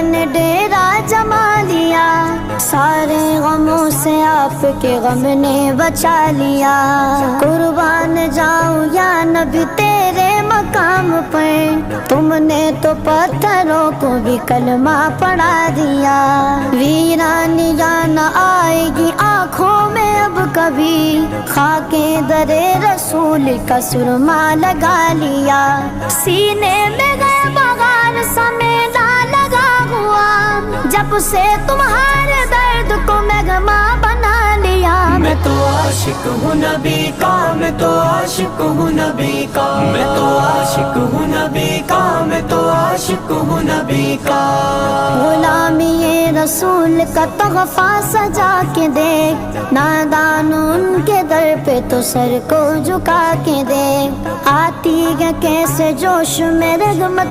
نے ڈیرا جما لیا، سارے غموں سے آپ کے غم نے بچا لیا۔ قربان جاؤں یا نبی تیرے مقام پر، تم نے تو پتھروں کو بھی کلمہ پڑھا دیا۔ ویرانیاں نہ آئے گی آنکھوں میں اب کبھی، خاک در رسول کا سرما لگا لیا۔ سینے میں گئے بغار سمیلا لگا ہوا، جب سے تمہارے درد کو مگما بنا لیا۔ میں تو عاشق ہوں نبی کا، میں تو عاشق ہوں نبی کا، میں تو عاشق ہوں نبی کا، میں تو عاشق ہوں نبی کا۔ غلامی رسول کا تحفہ سجا کے دیکھ، نادان ان کے در پہ تو سر کو جھکا کے دیکھ، آتی ہے کیسے جوش میں رغبت